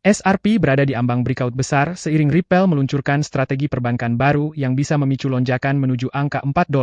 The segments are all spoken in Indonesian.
SRP berada di ambang breakout besar seiring Ripple meluncurkan strategi perbankan baru yang bisa memicu lonjakan menuju angka $4.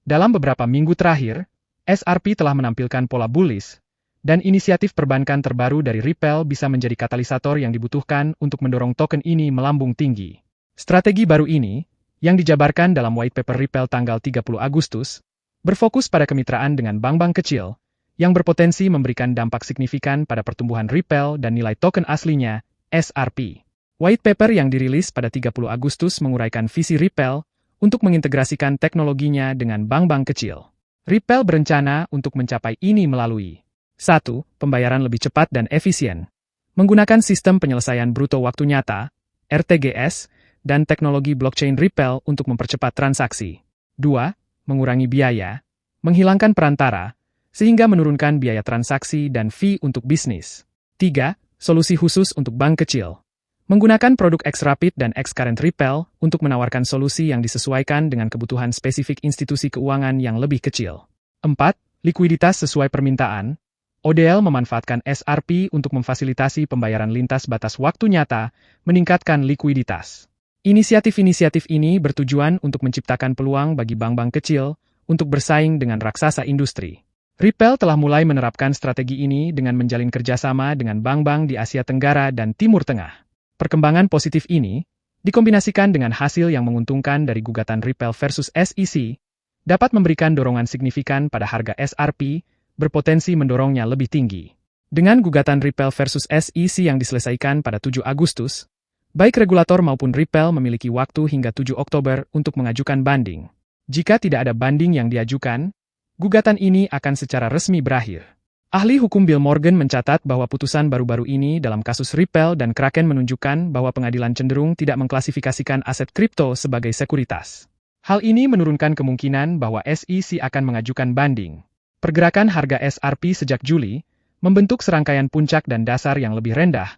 Dalam beberapa minggu terakhir, SRP telah menampilkan pola bullish, dan inisiatif perbankan terbaru dari Ripple bisa menjadi katalisator yang dibutuhkan untuk mendorong token ini melambung tinggi. Strategi baru ini, yang dijabarkan dalam white paper Ripple tanggal 30 Agustus, berfokus pada kemitraan dengan bank-bank kecil, yang berpotensi memberikan dampak signifikan pada pertumbuhan Ripple dan nilai token aslinya, SRP. White paper yang dirilis pada 30 Agustus menguraikan visi Ripple untuk mengintegrasikan teknologinya dengan bank-bank kecil. Ripple berencana untuk mencapai ini melalui 1. Pembayaran lebih cepat dan efisien. Menggunakan sistem penyelesaian bruto waktu nyata, RTGS, dan teknologi blockchain Ripple untuk mempercepat transaksi. 2. Mengurangi biaya, menghilangkan perantara, sehingga menurunkan biaya transaksi dan fee untuk bisnis. 3. Solusi khusus untuk bank kecil. Menggunakan produk X-Rapid dan X-Current Ripple untuk menawarkan solusi yang disesuaikan dengan kebutuhan spesifik institusi keuangan yang lebih kecil. 4. Likuiditas sesuai permintaan. ODL memanfaatkan SRP untuk memfasilitasi pembayaran lintas batas waktu nyata, meningkatkan likuiditas. Inisiatif-inisiatif ini bertujuan untuk menciptakan peluang bagi bank-bank kecil untuk bersaing dengan raksasa industri. Ripple telah mulai menerapkan strategi ini dengan menjalin kerjasama dengan bank-bank di Asia Tenggara dan Timur Tengah. Perkembangan positif ini, dikombinasikan dengan hasil yang menguntungkan dari gugatan Ripple versus SEC, dapat memberikan dorongan signifikan pada harga SRP, berpotensi mendorongnya lebih tinggi. Dengan gugatan Ripple versus SEC yang diselesaikan pada 7 Agustus, baik regulator maupun Ripple memiliki waktu hingga 7 Oktober untuk mengajukan banding. Jika tidak ada banding yang diajukan, gugatan ini akan secara resmi berakhir. Ahli hukum Bill Morgan mencatat bahwa putusan baru-baru ini dalam kasus Ripple dan Kraken menunjukkan bahwa pengadilan cenderung tidak mengklasifikasikan aset kripto sebagai sekuritas. Hal ini menurunkan kemungkinan bahwa SEC akan mengajukan banding. Pergerakan harga SRP sejak Juli membentuk serangkaian puncak dan dasar yang lebih rendah,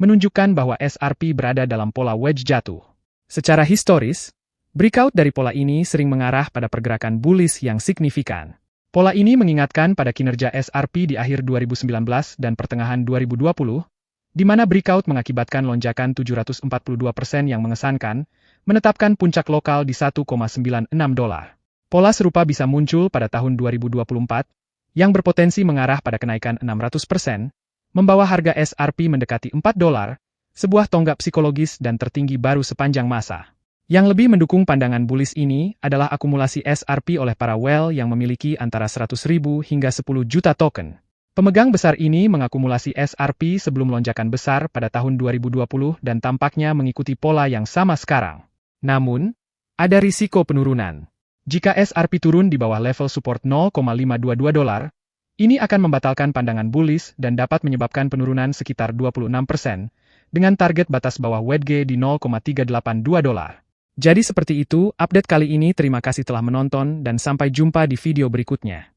menunjukkan bahwa SRP berada dalam pola wedge jatuh. Secara historis, breakout dari pola ini sering mengarah pada pergerakan bullish yang signifikan. Pola ini mengingatkan pada kinerja SRP di akhir 2019 dan pertengahan 2020, di mana breakout mengakibatkan lonjakan 742% yang mengesankan, menetapkan puncak lokal di $1,96. Pola serupa bisa muncul pada tahun 2024, yang berpotensi mengarah pada kenaikan 600%, membawa harga SRP mendekati $4, sebuah tonggak psikologis dan tertinggi baru sepanjang masa. Yang lebih mendukung pandangan bullish ini adalah akumulasi SRP oleh para whale yang memiliki antara 100.000 hingga 10 juta token. Pemegang besar ini mengakumulasi SRP sebelum lonjakan besar pada tahun 2020 dan tampaknya mengikuti pola yang sama sekarang. Namun, ada risiko penurunan. Jika SRP turun di bawah level support $0,522, ini akan membatalkan pandangan bullish dan dapat menyebabkan penurunan sekitar 26%, dengan target batas bawah WTG di $0,382. Jadi seperti itu, update kali ini. Terima kasih telah menonton dan sampai jumpa di video berikutnya.